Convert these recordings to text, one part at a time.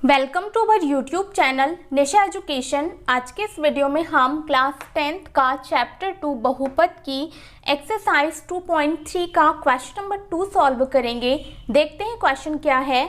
Welcome to our YouTube channel Nisha education. आज के इस वीडियो में हम क्लास 10th का चैप्टर 2 बहुपद की एक्सरसाइज 2.3 का क्वेश्चन नंबर 2 सॉल्व करेंगे। देखते हैं क्वेश्चन क्या है।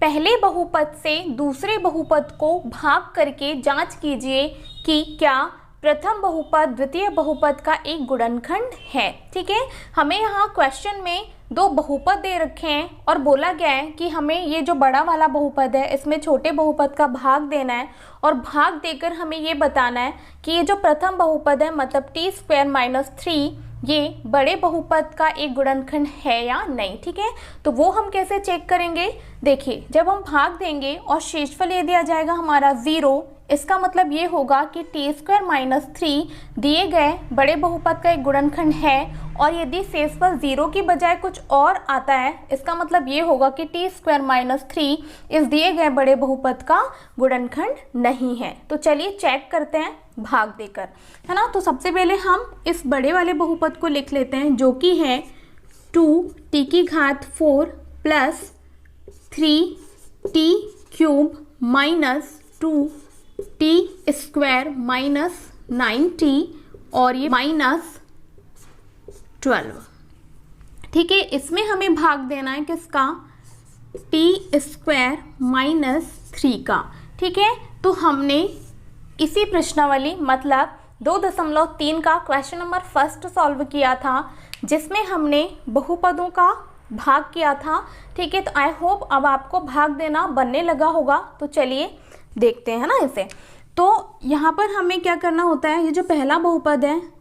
पहले बहुपद से दूसरे बहुपद को भाग करके जांच कीजिए कि क्या प्रथम बहुपद द्वितीय बहुपद का एक गुणनखंड है। ठीक है, हमें यहाँ क्वेश्चन में दो बहुपद दे रखे हैं और बोला गया है कि हमें ये जो बड़ा वाला बहुपद है इसमें छोटे बहुपद का भाग देना है और भाग देकर हमें ये बताना है कि ये जो प्रथम बहुपद है मतलब t² - 3 ये बड़े बहुपद का एक गुणनखंड है या नहीं। ठीक है, तो वो हम कैसे चेक करेंगे। देखिए, जब हम भाग देंगे और शेषफल ये दिया जाएगा हमारा 0, इसका मतलब ये होगा कि t² - 3 दिए गए बड़े बहुपद का एक गुणनखंड है और यदि शेषफल 0 की बजाय कुछ और आता है इसका मतलब ये होगा कि t² - 3 इस दिए गए बड़े बहुपद का गुणनखंड नहीं है। तो चलिए चेक करते हैं भाग देकर, है ना। तो सबसे पहले हम इस बड़े वाले बहुपद को लिख लेते हैं जो कि है 2t⁴ plus 3t³ - 2t² - 9t और ये -12। ठीक है, इसमें हमें भाग देना है किसका, t² - 3 का। ठीक है, तो हमने इसी प्रश्नावली मतलब 2.3 का क्वेश्चन नंबर 1 सॉल्व किया था जिसमें हमने बहुपदों का भाग किया था। ठीक है, तो आई होप अब आपको भाग देना बनने लगा होगा। तो चलिए देखते हैं ना इसे। तो यहाँ पर हमें क्या करना होता है, ये जो पहला बहुपद है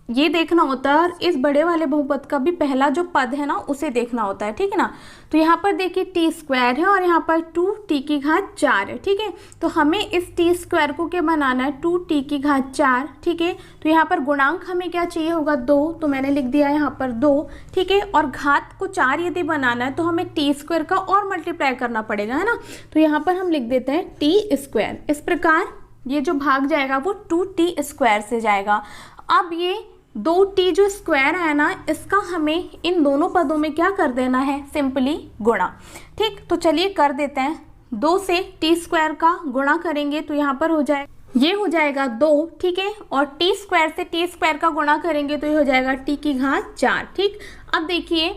ये देखना होता है और इस बड़े वाले बहुपद का भी पहला जो पद है ना उसे देखना होता है। ठीक है ना, तो यहाँ पर देखिए t² है और यहाँ पर 2t⁴ है। ठीक है, तो हमें इस t² को क्या बनाना है, 2t⁴। ठीक है, तो यहाँ पर गुणांक हमें क्या चाहिए होगा 2, तो मैंने लिख दिया यहाँ पर 2। ठीक है, और घात को 4 यदि बनाना है तो हमें t² का और मल्टीप्लाई करना पड़ेगा, है ना। तो यहाँ पर हम लिख देते हैं t²। इस प्रकार ये जो भाग जाएगा वो 2t² से जाएगा। अब ये 2t जो स्क्वायर है ना इसका हमें इन दोनों पदों में क्या कर देना है, सिंपली गुणा। ठीक, तो चलिए कर देते हैं। 2 से t² का गुणा करेंगे तो यहाँ पर हो जाए, ये हो जाएगा 2। ठीक है, और t² से t² का गुणा करेंगे तो ये हो जाएगा t⁴। ठीक, अब देखिए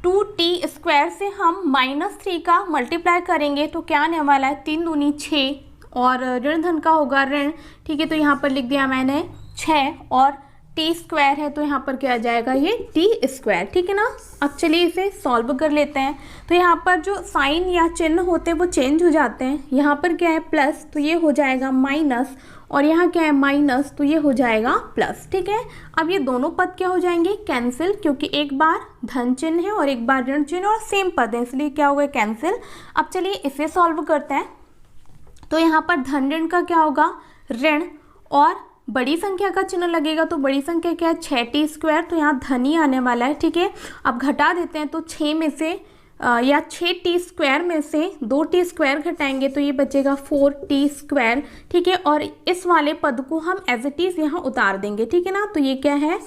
2t² से हम -3 का मल्टीप्लाई करेंगे तो क्या आने वाला है, 3 दूनी 6 और ऋण धन का होगा ऋण। ठीक है, तो यहाँ पर लिख दिया मैंने 6 और t² है तो यहाँ पर क्या आ जाएगा, ये t²। ठीक है ना। अब चलिए इसे सॉल्व कर लेते हैं। तो यहाँ पर जो साइन या चिन्ह होते हैं वो चेंज हो जाते हैं। यहाँ पर क्या है प्लस तो ये हो जाएगा माइनस और यहाँ क्या है माइनस तो ये हो जाएगा प्लस। ठीक है, अब ये दोनों पद क्या हो जाएंगे, कैंसिल, क्योंकि एक बार धन चिन्ह है और एक बार ऋण चिन्ह और सेम पद है इसलिए क्या होगा, कैंसिल। अब चलिए इसे सॉल्व करते हैं। तो यहाँ पर धन ऋण का क्या होगा, ऋण, और बड़ी संख्या का चिन्ह लगेगा तो बड़ी संख्या क्या है 6t², तो यहाँ धन ही आने वाला है। ठीक है, अब घटा देते हैं तो 6 में से या 6t² में से 2t² घटाएंगे तो ये बचेगा 4t²। ठीक है, और इस वाले पद को हम एज इट इज यहाँ उतार देंगे। ठीक है ना, तो ये क्या है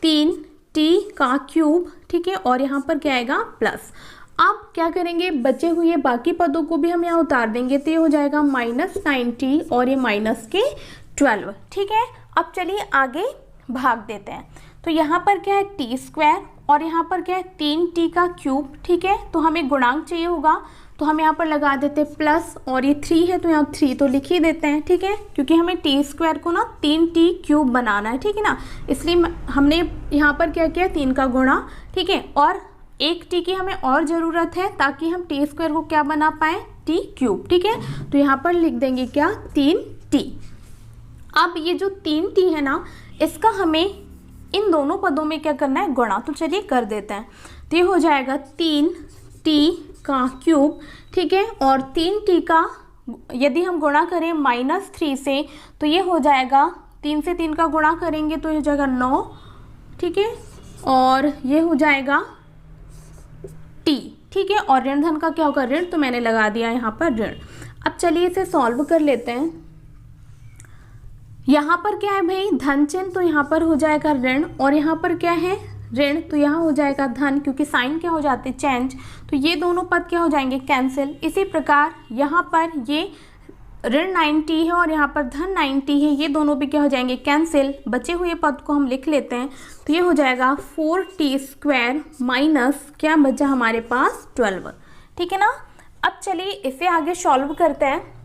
3t³। ठीक है, और यहाँ पर क्या आएगा प्लस। अब क्या करेंगे, बचे हुए बाकी पदों को भी हम यहाँ उतार देंगे तो ये हो जाएगा -9t और ये -12। ठीक है, अब चलिए आगे भाग देते हैं। तो यहाँ पर क्या है t² और यहाँ पर क्या है 3t³। ठीक है, तो हमें गुणांक चाहिए होगा तो हम यहाँ पर लगा देते हैं प्लस और ये 3 है तो यहाँ 3 तो लिख ही देते हैं। ठीक है, क्योंकि हमें t² को ना 3t³ बनाना है। ठीक है ना, इसलिए हमने यहाँ पर क्या किया 3 का गुणा। ठीक है, और 1 t की हमें और ज़रूरत है ताकि हम t² को क्या बना पाए, t³। ठीक है, तो यहाँ पर लिख देंगे क्या 3t। अब ये जो 3t है ना इसका हमें इन दोनों पदों में क्या करना है, गुणा। तो चलिए कर देते हैं। तो ये हो जाएगा 3t³। ठीक है, और 3t का यदि हम गुणा करें -3 से तो ये हो जाएगा 3 से 3 का गुणा करेंगे तो ये हो जाएगा 9। ठीक है, और ये हो जाएगा t। ठीक है, और ऋण धन का क्या होगा, ऋण, तो मैंने लगा दिया यहाँ पर ऋण। अब चलिए इसे सॉल्व कर लेते हैं। यहाँ पर क्या है भाई, धन चिन्ह, तो यहाँ पर हो जाएगा ऋण और यहाँ पर क्या है ऋण, तो यहाँ हो जाएगा धन, क्योंकि साइन क्या हो जाते चेंज, तो ये दोनों पद क्या हो जाएंगे कैंसिल। इसी प्रकार यहाँ पर ये ऋण 90 है और यहाँ पर धन 90 है, ये दोनों भी क्या हो जाएंगे कैंसिल। बचे हुए पद को हम लिख लेते हैं, तो ये हो जाएगा 4t² माइनस क्या बचा हमारे पास 12, ठीक है ना। अब चलिए इसे आगे सॉल्व करते हैं।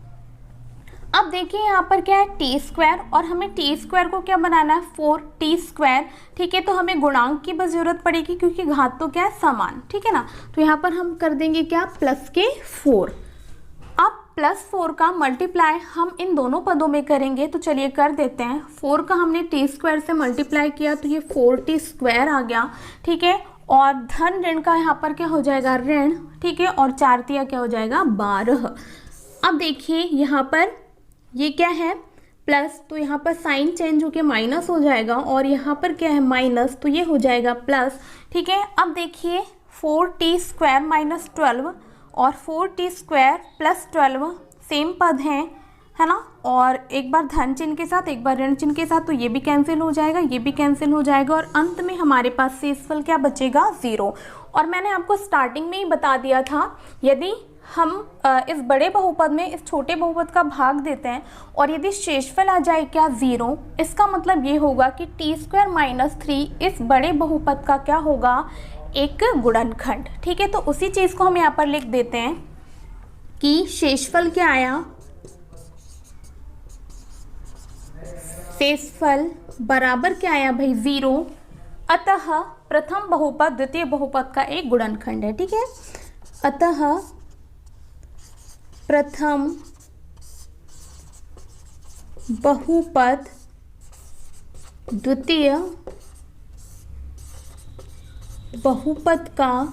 अब देखिए यहाँ पर क्या है t² और हमें t² को क्या बनाना है 4t², ठीक है। तो हमें गुणांक की बस जरूरत पड़ेगी क्योंकि घात तो क्या है समान, ठीक है ना। तो यहाँ पर हम कर देंगे क्या प्लस के 4। अब +4 का मल्टीप्लाई हम इन दोनों पदों में करेंगे, तो चलिए कर देते हैं। 4 का हमने t² से मल्टीप्लाई किया तो ये 4t² आ गया, ठीक है। और धन ऋण का यहाँ पर क्या हो जाएगा ऋण, ठीक है। और 4 तिया क्या हो जाएगा 12। अब देखिए यहाँ पर ये क्या है प्लस, तो यहाँ पर साइन चेंज होके माइनस हो जाएगा और यहाँ पर क्या है माइनस, तो ये हो जाएगा प्लस, ठीक है। अब देखिए 4t² माइनस 12 और 4t² प्लस 12 सेम पद हैं, है ना। और एक बार धन चिन्ह के साथ एक बार ऋण चिन्ह के साथ, तो ये भी कैंसिल हो जाएगा, ये भी कैंसिल हो जाएगा और अंत में हमारे पास शेषफल क्या बचेगा 0। और मैंने आपको स्टार्टिंग में ही बता दिया था, यदि हम इस बड़े बहुपद में इस छोटे बहुपद का भाग देते हैं और यदि शेषफल आ जाए क्या 0, इसका मतलब ये होगा कि t² माइनस 3 इस बड़े बहुपद का क्या होगा एक गुणनखंड, ठीक है। तो उसी चीज़ को हम यहाँ पर लिख देते हैं कि शेषफल क्या आया, शेषफल बराबर क्या आया भाई 0, अतः प्रथम बहुपद द्वितीय बहुपद का एक गुणनखंड है, ठीक है। अतः प्रथम बहुपद द्वितीय बहुपद का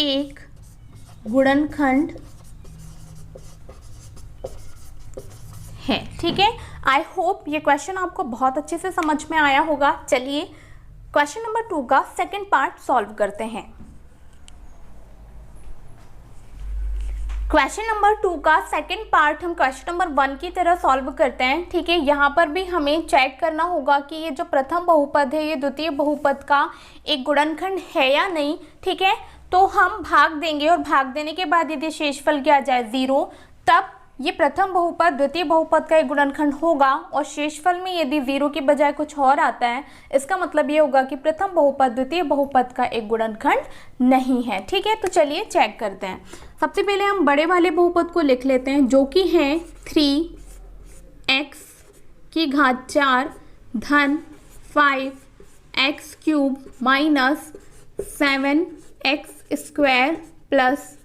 एक गुणनखंड है, ठीक है। आई होप ये क्वेश्चन आपको बहुत अच्छे से समझ में आया होगा। चलिए क्वेश्चन नंबर 2 का सेकंड पार्ट सॉल्व करते हैं। क्वेश्चन नंबर 2 का सेकंड पार्ट हम क्वेश्चन नंबर 1 की तरह सॉल्व करते हैं, ठीक है। यहाँ पर भी हमें चेक करना होगा कि ये जो प्रथम बहुपद है ये द्वितीय बहुपद का एक गुणनखंड है या नहीं, ठीक है। तो हम भाग देंगे और भाग देने के बाद यदि शेषफल क्या आ जाए 0, तब ये प्रथम बहुपद द्वितीय बहुपद का एक गुणनखंड होगा। और शेषफल में यदि 0 की बजाय कुछ और आता है, इसका मतलब ये होगा कि प्रथम बहुपद द्वितीय बहुपद का एक गुणनखंड नहीं है, ठीक है। तो चलिए चेक करते हैं। सबसे पहले हम बड़े वाले बहुपद को लिख लेते हैं, जो कि है 3x की घात 4 धन 5x³ minus 7x² plus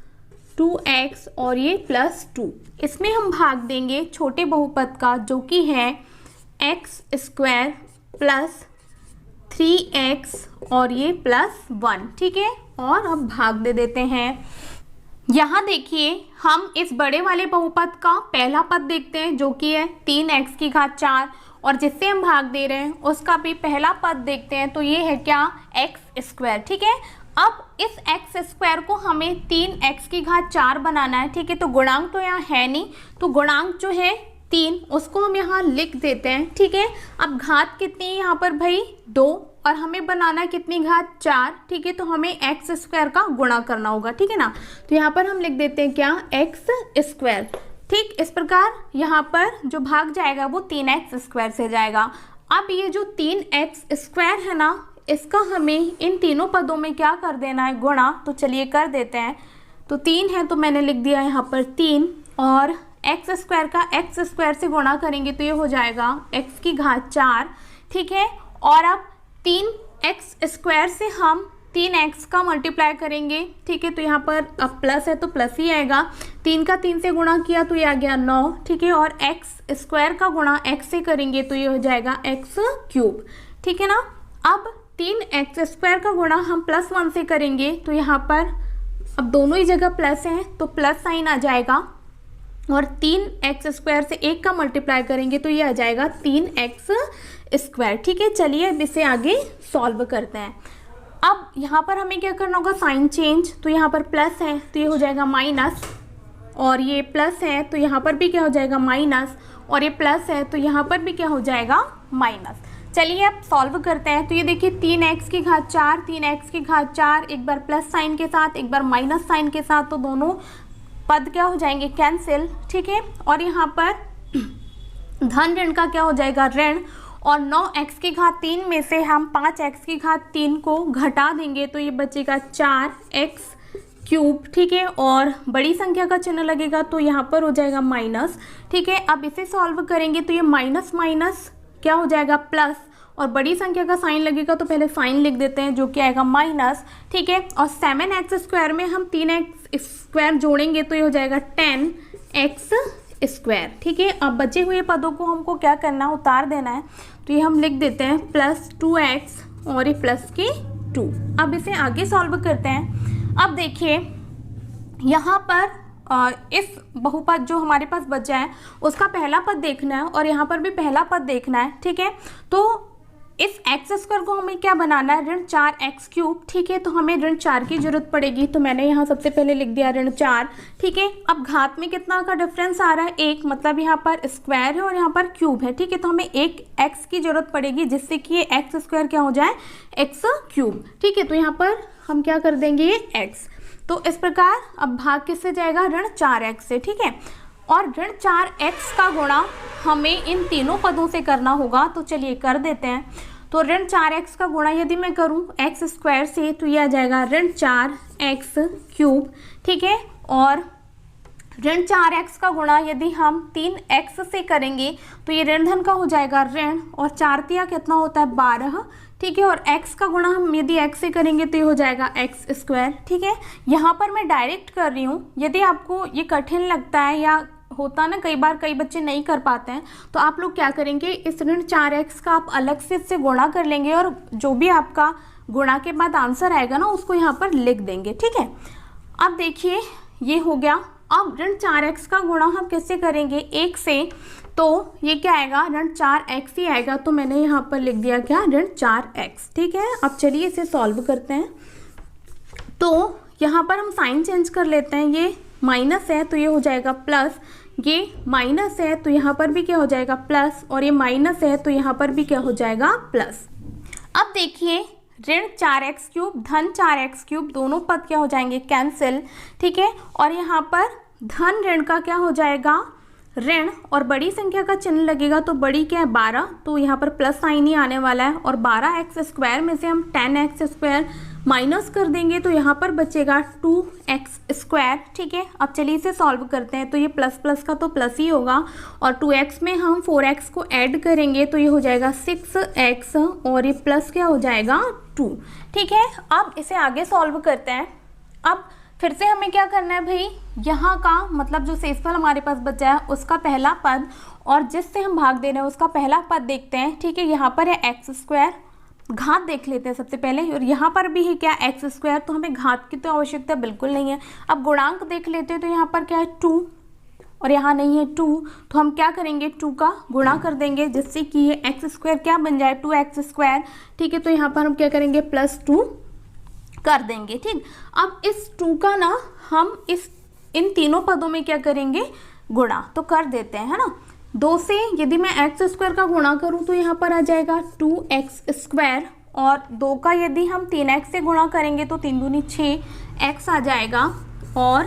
2x और ये +2। इसमें हम भाग देंगे छोटे बहुपद का, जो कि है x² प्लस 3x और ये +1, ठीक है। और अब भाग दे देते हैं। यहाँ देखिए हम इस बड़े वाले बहुपद का पहला पद देखते हैं, जो कि है 3x की घात 4 और जिससे हम भाग दे रहे हैं उसका भी पहला पद देखते हैं, तो ये है क्या x², ठीक है। अब इस x² को हमें 3x की घात 4 बनाना है, ठीक है। तो गुणांक तो यहाँ है नहीं, तो गुणांक जो है 3 उसको हम यहाँ लिख देते हैं, ठीक है। अब घात कितनी है यहाँ पर भाई 2 और हमें बनाना है कितनी घात 4, ठीक है। तो हमें x² का गुणा करना होगा, ठीक है ना। तो यहाँ पर हम लिख देते हैं क्या x², ठीक। इस प्रकार यहाँ पर जो भाग जाएगा वो 3x² से जाएगा। अब ये जो 3x² है ना, इसका हमें इन तीनों पदों में क्या कर देना है गुणा, तो चलिए कर देते हैं। तो 3 है तो मैंने लिख दिया यहाँ पर 3 और x² का x² से गुणा करेंगे तो ये हो जाएगा x की घात 4, ठीक है। और अब 3x² से हम 3x का मल्टीप्लाई करेंगे, ठीक है। तो यहाँ पर अब प्लस है तो प्लस ही आएगा, 3 का 3 से गुणा किया तो ये आ गया 9, ठीक है। और x² का गुणा x से करेंगे तो ये हो जाएगा x³, ठीक है ना। अब 3x² का गुणा हम +1 से करेंगे तो यहाँ पर अब दोनों ही जगह प्लस हैं तो प्लस साइन आ जाएगा और 3x² से 1 का मल्टीप्लाई करेंगे तो ये आ जाएगा 3x², ठीक है। चलिए अब इसे आगे सॉल्व करते हैं। अब यहाँ पर हमें क्या करना होगा साइन चेंज, तो यहाँ पर प्लस है तो ये हो जाएगा माइनस और ये प्लस है तो यहाँ पर भी क्या हो जाएगा माइनस और ये प्लस है तो यहाँ पर भी क्या हो जाएगा माइनस। चलिए अब सॉल्व करते हैं। तो ये देखिए 3x की घात 4, 3x की घात 4, एक बार प्लस साइन के साथ, एक बार माइनस साइन के साथ, तो दोनों पद क्या हो जाएंगे, कैंसिल। ठीक है, और यहाँ पर धन ऋण का क्या हो जाएगा, ऋण। और 9x की घात 3 में से हम 5x की घात 3 को घटा देंगे तो ये बचेगा 4x क्यूब। ठीक है, और बड़ी संख्या का चिन्ह लगेगा तो यहाँ पर हो जाएगा माइनस। ठीक है, अब इसे सॉल्व करेंगे तो ये माइनस माइनस क्या हो जाएगा, प्लस, और बड़ी संख्या का साइन लगेगा तो पहले साइन लिख देते हैं जो कि आएगा माइनस। ठीक है, और 7x स्क्वायर में हम 3x स्क्वायर जोड़ेंगे तो ये हो जाएगा 10x स्क्वायर। ठीक है, अब बचे हुए पदों को हमको क्या करना है, उतार देना है। तो ये हम लिख देते हैं प्लस 2x और ये प्लस के 2। अब इसे आगे सॉल्व करते हैं। अब देखिए यहाँ पर इस बहुपद जो हमारे पास बचा है उसका पहला पद देखना है और यहाँ पर भी पहला पद देखना है। ठीक है, तो इस एक्स स्क्वायर को हमें क्या बनाना है, ऋण 4x क्यूब। ठीक है, तो हमें ऋण 4 की जरूरत पड़ेगी, तो मैंने यहाँ सबसे पहले लिख दिया ऋण 4। ठीक है, अब घात में कितना का डिफरेंस आ रहा है, 1, मतलब यहाँ पर स्क्वायर है और यहाँ पर क्यूब है। ठीक है, तो हमें एक x की जरूरत पड़ेगी जिससे कि ये एक्स स्क्वायर क्या हो जाए, x क्यूब। ठीक है, तो यहाँ पर हम क्या कर देंगे, ये x। तो इस प्रकार अब भाग किससे जाएगा, ऋण 4x से। ठीक है, और ऋण 4x का गुणा हमें इन तीनों पदों से करना होगा, तो चलिए कर देते हैं। तो ऋण 4x का गुणा यदि मैं करूं x स्क्वायर से तो यह आ जाएगा ऋण 4x क्यूब। ठीक है, और ऋण 4x का गुणा यदि हम 3x से करेंगे तो ये ऋण धन का हो जाएगा ऋण, और 4 तिया कितना होता है, 12। ठीक है, और x का गुणा हम यदि x से करेंगे तो ये हो जाएगा x स्क्वायर। ठीक है, यहाँ पर मैं डायरेक्ट कर रही हूँ। यदि आपको ये कठिन लगता है या होता ना कई बार कई बच्चे नहीं कर पाते हैं, तो आप लोग क्या करेंगे, इस ऋण 4x का आप अलग से इससे गुणा कर लेंगे और जो भी आपका गुणा के बाद आंसर आएगा ना उसको यहाँ पर लिख देंगे। ठीक है, अब देखिए ये हो गया। अब ऋण 4x का गुणा हम किससे करेंगे, 1 से, तो ये क्या आएगा, ऋण 4x ही आएगा। तो मैंने यहाँ पर लिख दिया क्या, ऋण 4x। ठीक है, अब चलिए इसे सॉल्व करते हैं। तो यहाँ पर हम साइन चेंज कर लेते हैं, ये माइनस है तो ये हो जाएगा प्लस, ये माइनस है तो यहाँ पर भी क्या हो जाएगा प्लस, और ये माइनस है तो यहाँ पर भी क्या हो जाएगा प्लस। अब देखिए ऋण 4x क्यूब धन 4x क्यूब दोनों पद क्या हो जाएंगे, कैंसिल। ठीक है, और यहाँ पर धन ऋण का क्या हो जाएगा, ऋण, और बड़ी संख्या का चिन्ह लगेगा तो बड़ी क्या है, 12, तो यहाँ पर प्लस साइन ही आने वाला है। और 12x स्क्वायर में से हम 10x स्क्वायर माइनस कर देंगे तो यहाँ पर बचेगा 2x स्क्वायर। ठीक है, अब चलिए इसे सॉल्व करते हैं। तो ये प्लस प्लस का तो प्लस ही होगा, और 2x में हम 4x को ऐड करेंगे तो ये हो जाएगा 6x, और ये प्लस क्या हो जाएगा 2। ठीक है, अब इसे आगे सॉल्व करते हैं। अब फिर से हमें क्या करना है भाई, यहाँ का मतलब जो शेषफल हमारे पास बचा है उसका पहला पद और जिससे हम भाग दे रहे हैं उसका पहला पद देखते हैं। ठीक है, यहाँ पर है एक्स स्क्वायर, घात देख लेते हैं सबसे पहले, और यहाँ पर भी है क्या, एक्स स्क्वायर, तो हमें घात की तो आवश्यकता बिल्कुल नहीं है। अब गुणांक देख लेते हैं तो यहाँ पर क्या है 2 और यहाँ नहीं है 2, तो हम क्या करेंगे 2 का गुणा कर देंगे जिससे कि ये एक्स स्क्वायर क्या बन जाए 2x स्क्वायर। ठीक है, तो यहाँ पर हम क्या करेंगे +2 कर देंगे। ठीक, अब इस 2 का ना हम इन तीनों पदों में क्या करेंगे गुणा, तो कर देते हैं, है ना। 2 से यदि मैं एक्स स्क्वायर का गुणा करूं तो यहाँ पर आ जाएगा 2x स्क्वायर, और 2 का यदि हम 3x से गुणा करेंगे तो 3 दूनी 6x आ जाएगा, और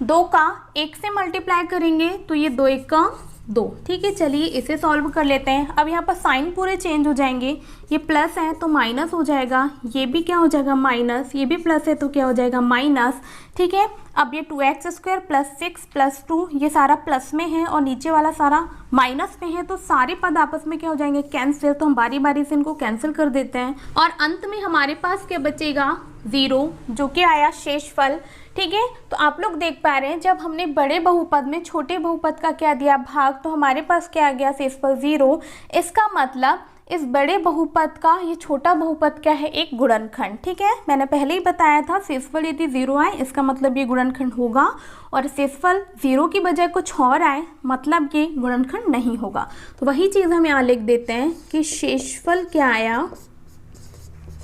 2 का 1 से मल्टीप्लाई करेंगे तो ये 2 1 का 2। ठीक है, चलिए इसे सॉल्व कर लेते हैं। अब यहाँ पर साइन पूरे चेंज हो जाएंगे, ये प्लस है तो माइनस हो जाएगा, ये भी क्या हो जाएगा माइनस, ये भी प्लस है तो क्या हो जाएगा माइनस। ठीक है, अब ये 2x स्क्वायर +6 +2 ये सारा प्लस में है और नीचे वाला सारा माइनस में है, तो सारे पद आपस में क्या हो जाएंगे कैंसिल। तो हम बारी बारी से इनको कैंसिल कर देते हैं और अंत में हमारे पास क्या बचेगा 0, जो कि आया शेषफल। ठीक है, तो आप लोग देख पा रहे हैं जब हमने बड़े बहुपद में छोटे बहुपद का क्या दिया भाग, तो हमारे पास क्या आ गया शेषफल 0। इसका मतलब इस बड़े बहुपद का ये छोटा बहुपद क्या है, एक गुणनखंड। ठीक है, मैंने पहले ही बताया था शेषफल यदि 0 आए इसका मतलब ये गुणनखंड होगा, और शेषफल 0 की बजाय कुछ और आए मतलब ये गुणनखंड नहीं होगा। तो वही चीज़ हम यहाँ लिख देते हैं कि शेषफल क्या आया,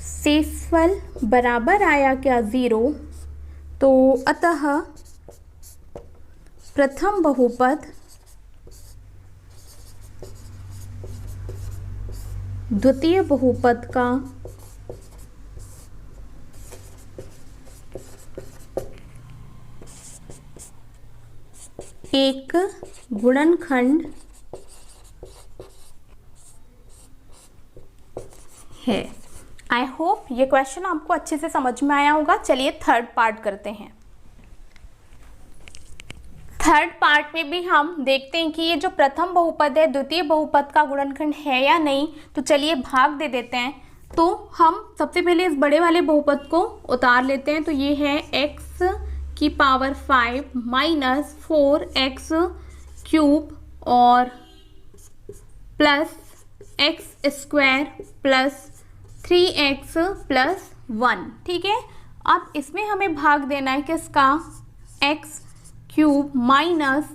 शेषफल बराबर आया क्या 0। तो अतः प्रथम बहुपद द्वितीय बहुपद का एक गुणनखंड है। आई होप ये क्वेश्चन आपको अच्छे से समझ में आया होगा। चलिए थर्ड पार्ट करते हैं। थर्ड पार्ट में भी हम देखते हैं कि ये जो प्रथम बहुपद है द्वितीय बहुपद का गुणनखंड है या नहीं। तो चलिए भाग दे देते हैं। तो हम सबसे पहले इस बड़े वाले बहुपद को उतार लेते हैं। तो ये है x की पावर 5 माइनस 4x क्यूब और plus x square plus 3x plus 1। ठीक है, अब इसमें हमें भाग देना है किसका, x क्यूब माइनस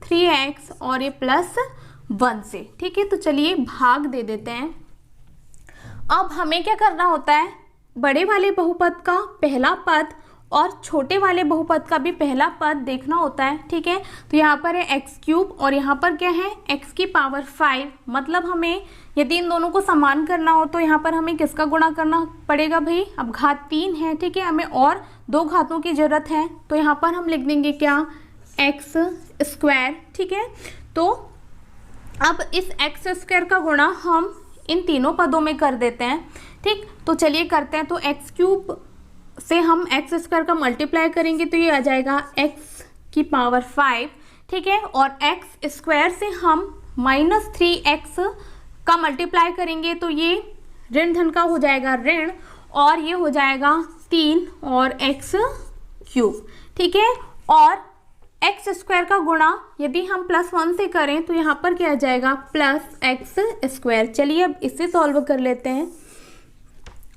3x और ये प्लस 1 से। ठीक है, तो चलिए भाग दे देते हैं। अब हमें क्या करना होता है, बड़े वाले बहुपद का पहला पद और छोटे वाले बहुपद का भी पहला पद देखना होता है। ठीक है, तो यहाँ पर है x क्यूब और यहाँ पर क्या है x की पावर 5। मतलब हमें यदि इन दोनों को समान करना हो तो यहाँ पर हमें किसका गुणा करना पड़ेगा भाई, अब घात 3 है। ठीक है, हमें और 2 घातों की जरूरत है। तो यहाँ पर हम लिख देंगे क्या, x स्क्वायर। ठीक है, तो अब इस x स्क्वायर का गुणा हम इन तीनों पदों में कर देते हैं। ठीक, तो चलिए करते हैं। तो x क्यूब से हम x स्क्वायर का मल्टीप्लाई करेंगे तो ये आ जाएगा x की पावर 5। ठीक है, और x स्क्वायर से हम माइनस 3x का मल्टीप्लाई करेंगे तो ये ऋण धन का हो जाएगा ऋण, और ये हो जाएगा 3 और x क्यूब। ठीक है, और एक्स स्क्वायर का गुणा यदि हम +1 से करें तो यहाँ पर क्या आ जाएगा, प्लस एक्स स्क्वायर। चलिए अब इसे सॉल्व कर लेते हैं।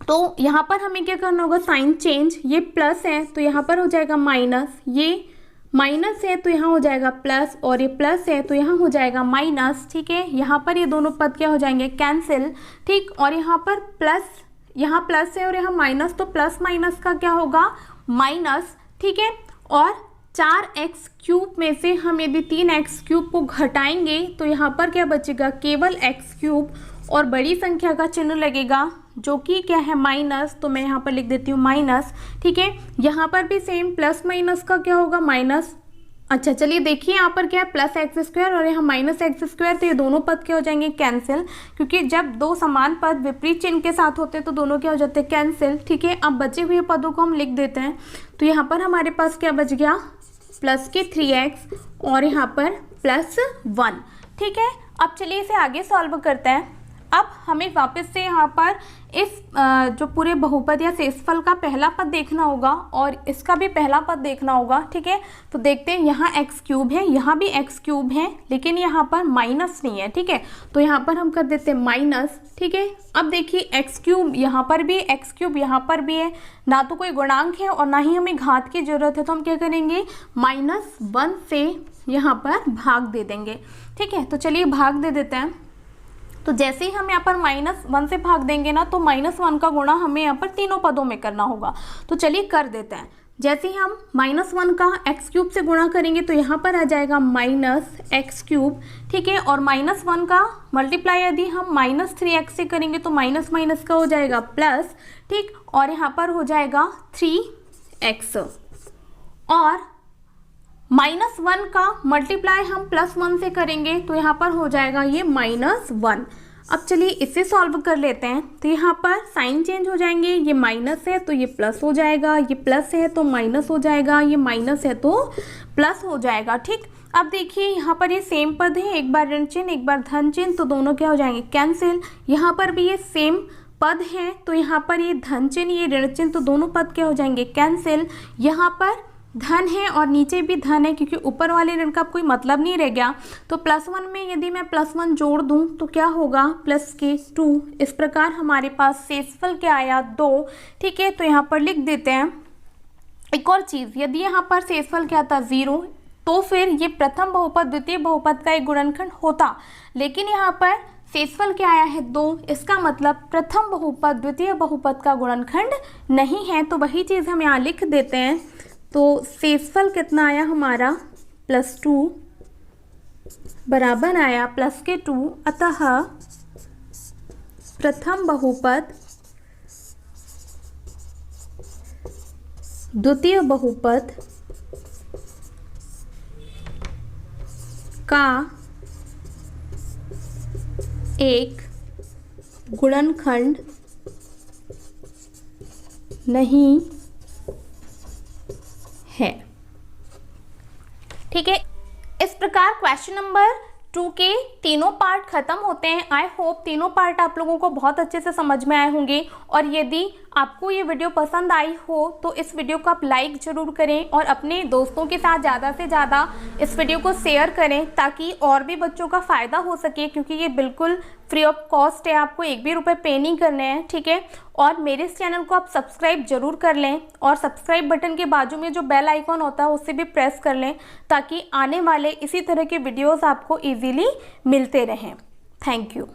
तो यहाँ पर हमें क्या करना होगा, साइन चेंज। ये प्लस है तो यहाँ पर हो जाएगा माइनस, ये माइनस है तो यहाँ हो जाएगा प्लस, और ये प्लस है तो यहाँ हो जाएगा माइनस। ठीक है, यहाँ पर ये दोनों पद क्या हो जाएंगे, कैंसिल। ठीक, और यहाँ पर प्लस, यहाँ प्लस है और यहाँ माइनस, तो प्लस माइनस का क्या होगा, माइनस। ठीक है, और 4x क्यूब में से हम यदि 3x क्यूब को घटाएंगे तो यहाँ पर क्या बचेगा, केवल x क्यूब, और बड़ी संख्या का चिन्ह लगेगा जो कि क्या है, माइनस। तो मैं यहाँ पर लिख देती हूँ माइनस। ठीक है, यहाँ पर भी सेम प्लस माइनस का क्या होगा, माइनस। अच्छा चलिए देखिए, यहाँ पर क्या है, प्लस एक्स स्क्वायर और यहाँ माइनस एक्स स्क्वायर, तो ये दोनों पद क्या हो जाएंगे, कैंसिल। क्योंकि जब दो समान पद विपरीत चिन्ह के साथ होते हैं तो दोनों क्या हो जाते हैं, कैंसिल। ठीक है, अब बचे हुए पदों को हम लिख देते हैं। तो यहाँ पर हमारे पास क्या बच गया, प्लस के 3x और यहाँ पर प्लस 1। ठीक है, अब चलिए इसे आगे सॉल्व करते हैं। अब हमें वापस से यहाँ पर इस जो पूरे बहुपद या शेषफल का पहला पद देखना होगा और इसका भी पहला पद देखना होगा। ठीक है, तो देखते हैं, यहाँ एक्स क्यूब है, यहाँ भी एक्स क्यूब है, लेकिन यहाँ पर माइनस नहीं है। ठीक है, तो यहाँ पर हम कर देते हैं माइनस। ठीक है, अब देखिए एक्स क्यूब यहाँ पर भी, एक्स क्यूब यहाँ पर भी है, ना तो कोई गुणांक है और ना ही हमें घात की जरूरत है, तो हम क्या करेंगे, -1 से यहाँ पर भाग दे देंगे। ठीक है, तो चलिए भाग दे देते हैं। तो जैसे ही हम यहाँ पर -1 से भाग देंगे ना, तो -1 का गुणा हमें यहाँ पर तीनों पदों में करना होगा। तो चलिए कर देते हैं। जैसे ही हम -1 का x क्यूब से गुणा करेंगे तो यहाँ पर आ जाएगा -x क्यूब। ठीक है, और -1 का मल्टीप्लाई यदि हम -3x से करेंगे तो माइनस माइनस का हो जाएगा प्लस। ठीक, और यहाँ पर हो जाएगा 3x, और -1 का मल्टीप्लाई हम +1 से करेंगे तो यहाँ पर हो जाएगा ये -1। अब चलिए इसे सॉल्व कर लेते हैं। तो यहाँ पर साइन चेंज हो जाएंगे, ये माइनस है तो ये प्लस हो जाएगा, ये प्लस है तो माइनस हो जाएगा, ये माइनस है तो प्लस हो जाएगा। ठीक, अब देखिए यहाँ पर ये सेम पद है, एक बार ऋण चिन्ह एक बार धन चिन्ह, तो दोनों क्या हो जाएंगे, कैंसिल। यहाँ पर भी ये सेम पद है तो यहाँ पर ये धन चिन्ह ये ऋण चिन्ह, तो दोनों पद क्या हो जाएंगे, कैंसिल। यहाँ पर धन है और नीचे भी धन है, क्योंकि ऊपर वाले ऋण का कोई मतलब नहीं रह गया। तो +1 में यदि मैं +1 जोड़ दूं तो क्या होगा, +2। इस प्रकार हमारे पास शेषफल क्या आया, 2। ठीक है, तो यहाँ पर लिख देते हैं। एक और चीज़, यदि यहाँ पर शेषफल क्या था, 0, तो फिर ये प्रथम बहुपद द्वितीय बहुपद का एक गुणनखंड होता, लेकिन यहाँ पर शेषफल क्या आया है, 2। इसका मतलब प्रथम बहुपद द्वितीय बहुपद का गुणनखंड नहीं है। तो वही चीज़ हम यहाँ लिख देते हैं। तो शेषफल कितना आया हमारा, +2 बराबर आया +2, अतः प्रथम बहुपद, द्वितीय बहुपद का एक गुणनखंड नहीं है। ठीक है, इस प्रकार क्वेश्चन नंबर 2 के तीनों पार्ट खत्म होते हैं। आई होप तीनों पार्ट आप लोगों को बहुत अच्छे से समझ में आए होंगे, और यदि आपको ये वीडियो पसंद आई हो तो इस वीडियो को आप लाइक ज़रूर करें और अपने दोस्तों के साथ ज़्यादा से ज़्यादा इस वीडियो को शेयर करें, ताकि और भी बच्चों का फ़ायदा हो सके, क्योंकि ये बिल्कुल फ्री ऑफ कॉस्ट है, आपको एक भी रुपये पे नहीं करने हैं। ठीक है, और मेरे इस चैनल को आप सब्सक्राइब जरूर कर लें, और सब्सक्राइब बटन के बाजू में जो बेल आइकॉन होता है उसे भी प्रेस कर लें, ताकि आने वाले इसी तरह के वीडियोस आपको इजीली मिलते रहें। Thank you.